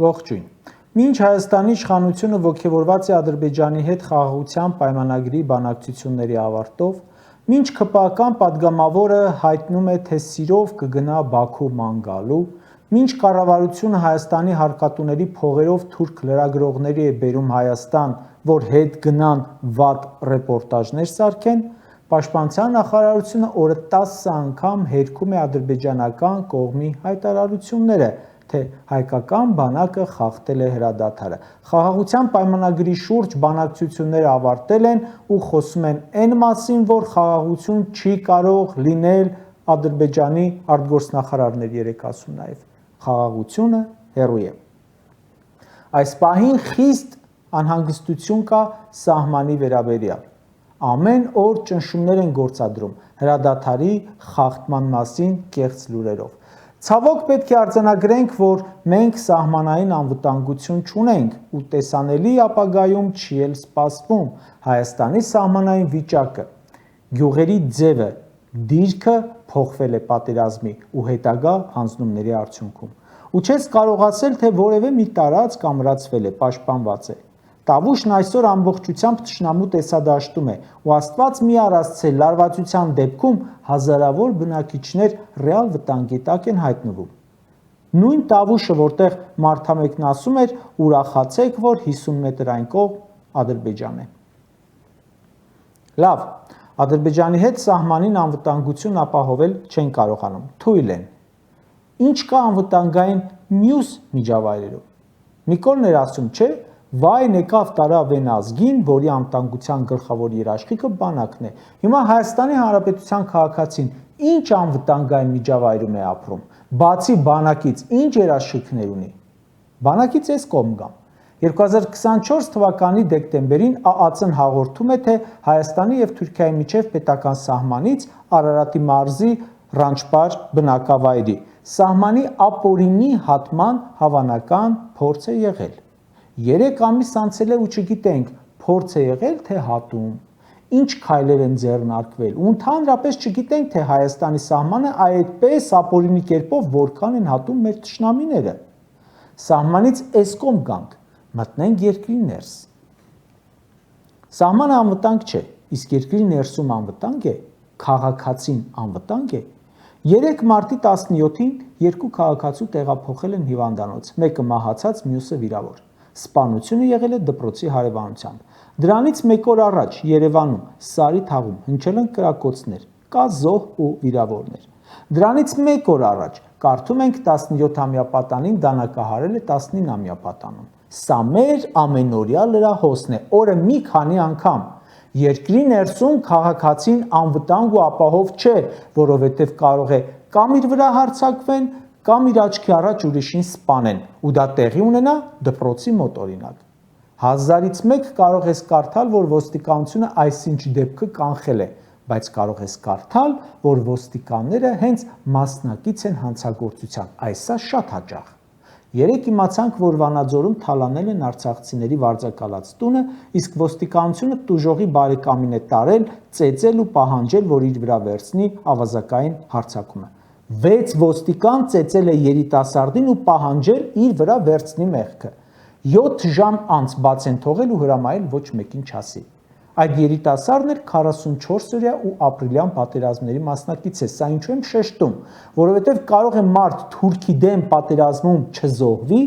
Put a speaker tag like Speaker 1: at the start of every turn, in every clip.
Speaker 1: Ողջույն։ Մինչ Հայաստանի իշխանությունը ոգևորված է Ադրբեջանի հետ խաղաղության պայմանագրի բանակցությունների ավարտով, մինչ ԿՊԱ-կան падգամավորը հայտնում է, թե սիրով կգնա Բաքու ման գալու, մինչ կառավարությունը Հայաստանի հարկատուների փողերով թուրք լրագրողների է բերում Հայաստան, որ հետ գնան վատ ռեպորտաժներ սարքեն, Պաշտպանության նախարարությունը օրը 10 անգամ հերքում է ադրբեջանական կողմի հայտարարությունները, թե հայկական բանակը խախտել է հրադադարը։ Խաղաղության պայմանագրի շուրջ բանակցությունները ավարտել են ու խոսում են այն մասին, որ խաղաղություն չի կարող լինել, Ադրբեջանի արտգործնախարարներ երեք ասում նաև։ Խաղաղությունը հեռու է։ Այս պահին խիստ անհանգստություն կա սահմանի վերաբերյալ։ Ամեն օր ճնշումներ են գործադրում հրադադարի խախտման մասին կեղծ լուրերով։ Ցավոք պետք է արձանագրենք, որ մենք սահմանային անվտանգություն չունենք ու տեսանելի ապագայում չի էլ սպասվում Հայաստանի սահմանային վիճակը, գյուղերի ձևը, դիրքը փոխվել է պատերազմի ու հետագա հանձնումների արդյունքում։ Ու չես կարող ասել, թե որևէ մի տարածք ամրացվել է, պաշտպանված է։ Տավուշն այսօր ամբողջությամբ թշնամու տեսադաշտում է ու Աստված մի առասցե լարվածության դեպքում հազարավոր բնակիչներ ռեալ վտանգի տակ են հայտնվում։ Նույն Տավուշը, որտեղ մարդամեկն ասում էր, ուրախացեք, որ 50 մետր այն կողմ Ադրբեջան է։ Լավ, Ադրբեջանի հետ սահմանին անվտանգություն ապահովել չեն կարողանում, թույլ են։ Ինչ կա անվտանգային մյուս միջավայրերում։ Նիկոլն էր ասում, չէ, վայ նեկավ տարավ են ազգին, որի անվտանգության գլխավոր երաշխիքը բանակն է։ Հիմա Հայաստանի Հանրապետության քաղաքացին ինչ անվտանգային միջավայրում է ապրում, բացի բանակից ինչ երաշխիքներ ունի։ Բանակից էս կողմ գամ։ 2024 թվականի դեկտեմբերին ԱԱՑ-ն հաղորդում է, թե Հայաստանի եւ Թուրքիայի միջև պետական սահմանից Արարատի մարզի Ռանչպար բնակավայրի սահմանի ապօրինի հատման հավանական փորձ է եղել։ 3 ամիս անցել է ու չգիտենք փորձ է եղել թե հատում, ինչ քայլեր են ձեռնարկվել ու ընդհանրապես չգիտենք թե Հայաստանի սահմանը այդպես ապօրինի կերպով որքան են հատում մեր թշնամիները։ Սահմանից էս կողմ գանք, մտնենք երկրի ներս։ Սահմանը անվտանգ չէ, իսկ երկրի ներսում անվտանգ է, քաղաքացին անվտանգ է։ 3 մարտի 17-ին 2 քաղաքացու տեղափոխել են հիվանդանոց, մեկը մահացած, մյուսը վիրավոր։ Սպանությունը եղել է դպրոցի հարևանությամբ։ Դրանից 1 օր առաջ Երևանում, Սարի թաղում հնչել են կրակոցներ, կա զոհ ու վիրավորներ։ Դրանից 1 օր առաջ կարդում ենք 17-ամյա պատանին դանակահարել է 19-ամյա պատանում։ Սա մեր ամենօրյա լրահոսն է, օրը մի քանի անգամ։ Երկրի ներսում քաղաքացին անվտանգ ու ապահով չէ, որովհետև կարող է կամ իր վրա հարձակվեն, կամ իր աչքի առաջ ուրիշին սպանեն, ու դա տեղի ունենա դպրոցի մոտ օրինակ։ 1000-ից 1 կարող ես կարդալ, որ ոստիկանությունը այսինչ դեպքը կանխել է, բայց կարող ես կարդալ, որ ոստիկանները հենց մասնակից են հանցագործության, այսա շատ հաճախ։ Երեք իմացանք, որ Վանաձորում թալանել են արցախցիների վարձակալած տունը, իսկ ոստիկանությունը տուժողի բարեկամին է տարել, ծեծել ու պահանջել, որ իր վրա վերցնի ավազակային հարձակումը։ 6 ոստիկան ծեծել է երիտասարդին ու պահանջել իր վրա վերցնի մեղքը։ 7 ժամ անց բաց են թողել ու հրամայել ոչ մեկին չասի։ Այդ երիտասարդն էր 44-օրյա ու ապրիլյան պատերազմների մասնակից է, սա ինչու եմ շեշտում, որովհետև կարող է մարդ թուրքի դեմ պատերազմում չզոհվի,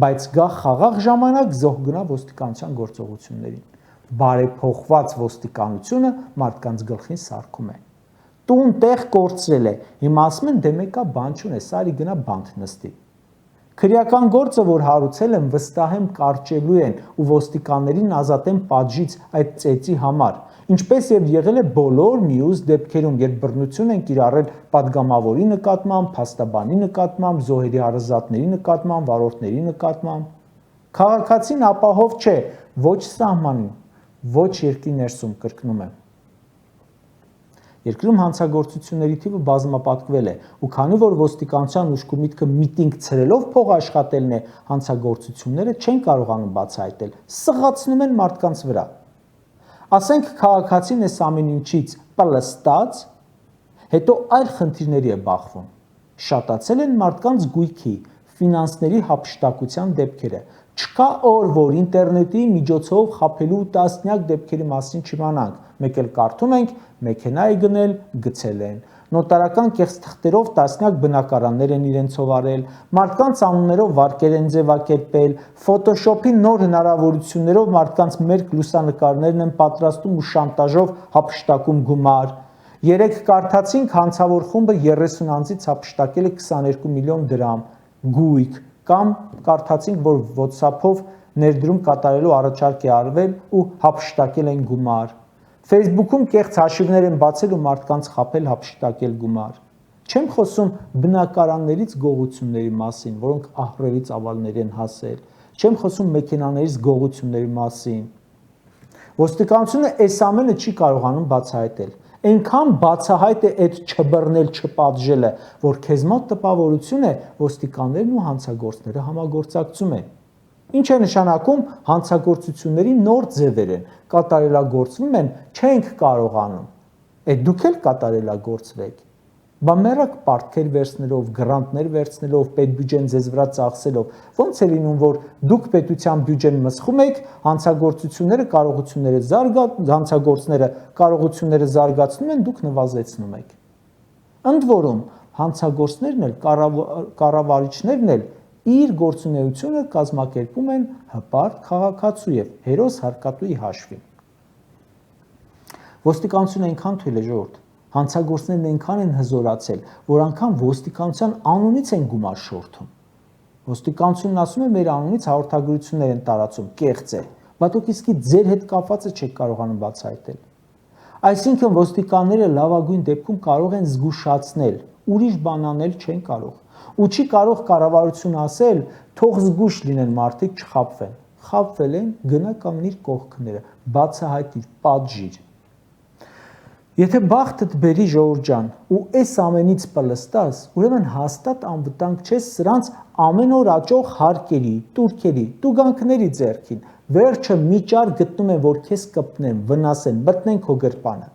Speaker 1: բայց գա խաղաղ ժամանակ զոհ գնա ոստիկանության գործողություններին։ Բարեփոխված ոստիկանությունը մարդկանց գլխին սարքում է։ Տուն տեղ կորցրել է, հիմա ասում են դե մեկա բան չունե, սարի գնա բանտ նստի։ Քրեական գործը, որ հարուցել են, վստահ եմ կարճելու են ու ոստիկաններին ազատեն պատժից այդ ծեծի համար, ինչպես եւ եղել է բոլոր մյուս դեպքերում, երբ բռնություն են կիրառել падգամավորի նկատմամբ, փաստաբանի նկատմամբ, զոհերի հարազատների նկատմամբ, վարորդների նկատմամբ։ Քաղաքացին ապահով չէ, ոչ սահմանին, ոչ երկրի ներսում, կրկնում եմ։ Երկրում հանցագործությունների թիվը բազմապատկվել է, ու քանի որ ոստիկանության ուշքի միտքը միտինգ ցրելով փող աշխատելն է, հանցագործությունները չեն կարողանում բացահայտել, սղացնում են մարդկանց վրա։ Ասենք քաղաքացին էս ամեն ինչից պլստած, հետո այլ խնդիրների է բախվում։ Շատացել են մարդկանց գույքի, ֆինանսների հափշտակության դեպքերը։ Չկա օր, որ ինտերնետի միջոցով խաբելու տասնյակ դեպքերի մասին չիմանանք, մեկ էլ կարդում ենք մեքենա է գնել, գցել են։ Նոտարական կեղծ թղթերով տասնյակ բնակարաններ են իրենցով արել, մարդկանց անուններով վարկեր են ձևակերպել, Photoshop-ի նոր հնարավորություններով մարդկանց մերկ լուսանկարներն են պատրաստում ու շանտաժով հափշտակում գումար։ Երեկ կարդացինք հանցավոր խումբը 30 անձից հափշտակել է 22 միլիոն դրամ գույք, կամ կարդացինք, որ WhatsApp-ով ներդրում կատարելու առաջարկ է արվել ու հափշտակել են գումար։ Facebook-ում կեղծ հաշիվներ են բացել ու մարդկանց խաբել, հափշտակել գումար։ Չեմ խոսում բնակարաններից գողությունների մասին, որոնք ահռելի ծավալների են հասել։ Չեմ խոսում մեքենաներից գողությունների մասին։ Ոստիկանությունը այս ամենը չի կարողանում բացահայտել։ Այնքան բացահայտ է այդ չբռնել, չպատժելը, որ քեզ մոտ տպավորություն է, ոստիկաններն ու հանցագործները համագործակցում են։ Ինչ է նշանակում հանցագործությունների նոր ձևեր են, կատարելագործվում են, չենք կարողանում։ Դուք էլ կատարելագործվեք։ Բա մեռակ պարտքեր վերցնելով, գրանտներ վերցնելով, պետբյուջեն ձեզ վրա ծախսելով, ո՞նց է լինում, որ դուք պետության բյուջեն մսխում եք, հանցագործները կարողությունները զարգացնում են, դուք նվազեցնում եք։ Ընդ որում, հանցագործներն էլ, կառավարիչներն էլ իր գործունեությունը կազմակերպում են հպարտ քաղաքացու եւ հերոս հարկատուի հաշվին։ Ոստիկանությունը այնքան թույլ է, ժողովուրդ, հանցագործներն այնքան են հզորացել, որ անգամ ոստիկանության անունից են գումար շորթում։ Ոստիկանությունն ասում է, մեր անունից հաղորդագրություններ են տարածում, կեղծ է, բայց դուք իսկի ձեր հետ կապվածը չեք կարողանում բացահայտել։ Այսինքն ոստիկանները լավագույն դեպքում կարող են զգուշացնել, ուրիշ բան անել չեն կարող։ Ու չի կարող կառավարությունը ասել, թող զգուշ լինեն մարդիկ չխաբվեն։ Խաբվել են, գնա կանգնիր կողքները, բացահայտիր, պատժիր։ Եթե բախտդ բերի ժողովուրդ ջան, ու այս ամենից պլստաս, ուրեմն հաստատ անվտանգ չես սրանց ամեն օր աճող հարկերի, տուրքերի, տուգանքների ձեռքին։ Վերջը մի ճար գտնում են, որ քեզ կպնեն, վնասեն, բտնեն քո գրպանը։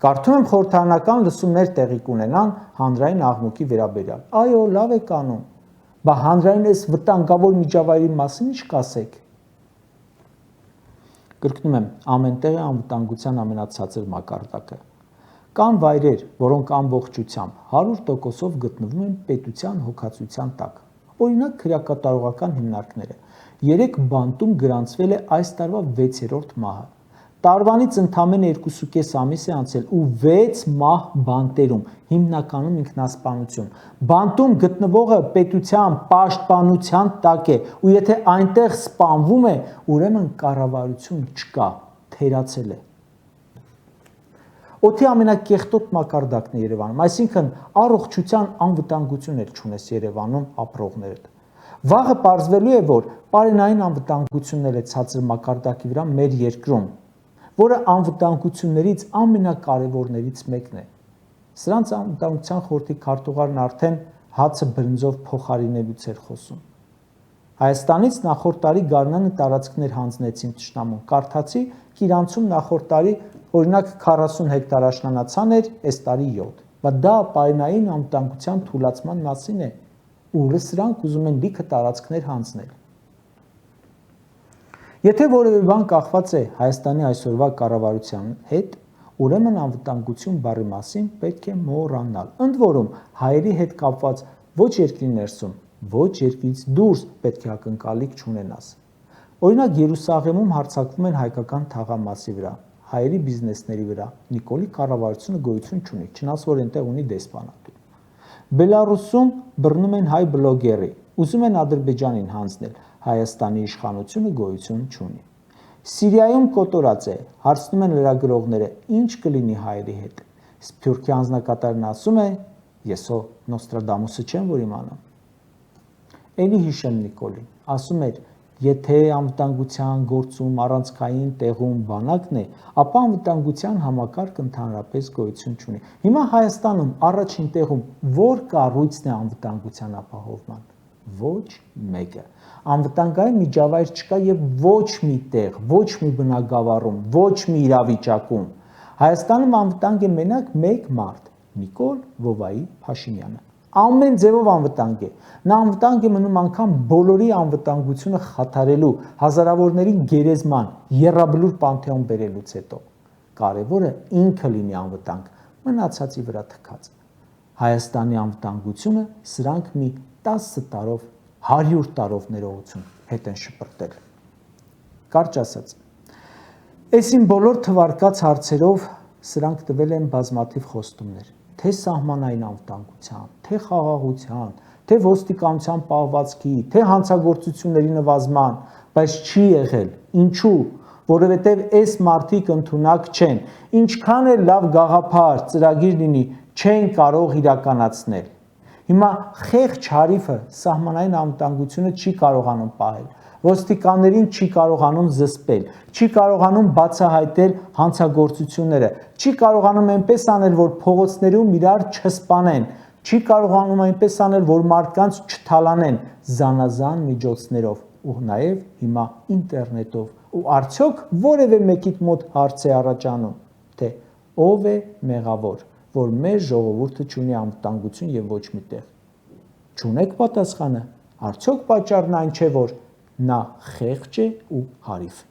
Speaker 1: Կարդում եմ խորհրդարանական լսումներ տեղի կունենան հանրային աղմուկի վերաբերյալ։ Այո, լավ եք անում։ Բա հանրային այս վտանգավոր միջավայրի մասին ինչ կասեք։ Կրկնում եմ, ամենտեղ է անվտանգության ամենացածր մակարդակը։ Կան վայրեր, որոնք ամբողջությամբ 100%-ով գտնվում են պետության հոգացության տակ։ Օրինակ քրեակատարողական հիմնարկները։ Երեք բանտում գրանցվել է այս տարվա 6-րդ մահը։ Տարվանից ընդամենը 2.5 ամիս է անցել ու 6 մահ բանտերում, հիմնականում ինքնասպանություն։ Բանտում գտնվողը պետության պաշտպանության տակ է, ու եթե այնտեղ սպանվում է, ուրեմն կառավարություն չկա, թերացել է։ Օդի ամենակեղտոտ մակարդակն է Երևանում, այսինքն առողջության անվտանգություն էլ չունես Երևանում ապրողներդ։ Վաղը պարզվելու է, որ պարենային անվտանգությունն է ցածր մակարդակի վրա մեր երկրում, որը անվտանգություններից ամենակարևորներից մեկն է։ Սրանց անվտանգության խորհրդի քարտուղարն արդեն հացը բրնձով փոխարինելուց էր խոսում։ Հայաստանից նախորդ տարի գարնանը տարածքներ հանձնեցին թշնամուն։ Կարդացի, Կիրանցում նախորդ տարի օրինակ 40 հեկտար աշնանացան էր, այս տարի 7։ Բայց դա պարենային անվտանգության թուլացման մասին է, ու սրանք ուզում են լիքը տարածքներ հանձնել։ Եթե որևէ բան կախված է Հայաստանի այսօրվա կառավարության հետ, ուրեմն անվտանգություն բառի մասին պետք է մոռանալ։ Ընդ որում, հայերի հետ կապված ոչ երկրի ներսում, ոչ երկրից դուրս պետք է ակնկալիք չունենաս։ Օրինակ Երուսաղեմում հարձակվում են հայկական թաղամասի վրա, հայերի բիզնեսների վրա, Նիկոլի կառավարությունը գոյություն չունի, չնայած որ այնտեղ ունի դեսպանատուն։ Բելարուսում բռնում են հայ բլոգերի, ուզում են Ադրբեջանին հանձնել, Հայաստանի իշխանությունը գոյություն չունի։ Սիրիայում կոտորած է, հարցնում են լրագրողները, ինչ կլինի հայերի հետ։ Սփյուռքի անձնակատարն ասում է, ես հո Նոստրադամուսը չեմ, որ իմանամ։ Էլի հիշեմ Նիկոլին, ասում էր, եթե անվտանգության գործում առանցքային տեղում բանակն է, ապա անվտանգության համակարգ ընդհանրապես գոյություն չունի։ Հիմա Հայաստանում առաջին տեղում որ կառույցն է անվտանգության ապահովման։ Ոչ մեկը։ Անվտանգային միջավայր չկա եւ ոչ մի տեղ, ոչ մի բնակավարում, ոչ մի իրավիճակում։ Հայաստանում անվտանգ է մենակ մեկ մարդ՝ Նիկոլ Վովայի Փաշինյանը։ ամեն ձևով անվտանգ է։ Նա անվտանգ է մնում անգամ բոլորի անվտանգությունը խաթարելու, հազարավորների գերեզման, եռաբլուր պանթեոն բերելուց հետո։ Կարևորը ինքը լինի անվտանգ, մնացածի վրա թքած։ Հայաստանի անվտանգությունը սրանք մի 10 տարով, 100 տարով ներողություն հետ են շպրտել։ Կարճ ասած, այսին բոլոր թվարկած հարցերով սրանք տվել են բազմաթիվ խոստումներ, թե սահմանային անվտանգության, թե խաղաղության, թե ոստիկանության պահվածքի, թե հանցագործությունների նվազման, բայց չի եղել։ Ինչու՞։ Որովհետև այս մարդիկ ընդունակ չեն, ինչքան էլ լավ գաղափար, ծրագիր լինի, չեն կարող իրականացնել։ Հիմա խեղճ հարիվը սահմանային անվտանգությունը չի կարողանում պահել, ոստիկաններին չի կարողանում զսպել, չի կարողանում բացահայտել հանցագործությունները, չի կարողանում այնպես անել, որ փողոցներում իրար չսպանեն, չի կարողանում այնպես անել, որ մարդկանց չթալանեն զանազան միջոցներով ու նաև հիմա ինտերնետով։ Ու արդյոք որևէ մեկիդ մոտ հարց է առաջանում, թե ով է մեղավոր, որ մեր ժողովուրդը չունի անվտանգություն եւ ոչ մի տեղ։ Չունեք պատասխանը, արդյոք պատճառն այն չէ, որ նա խեղճ է ու հարիվ։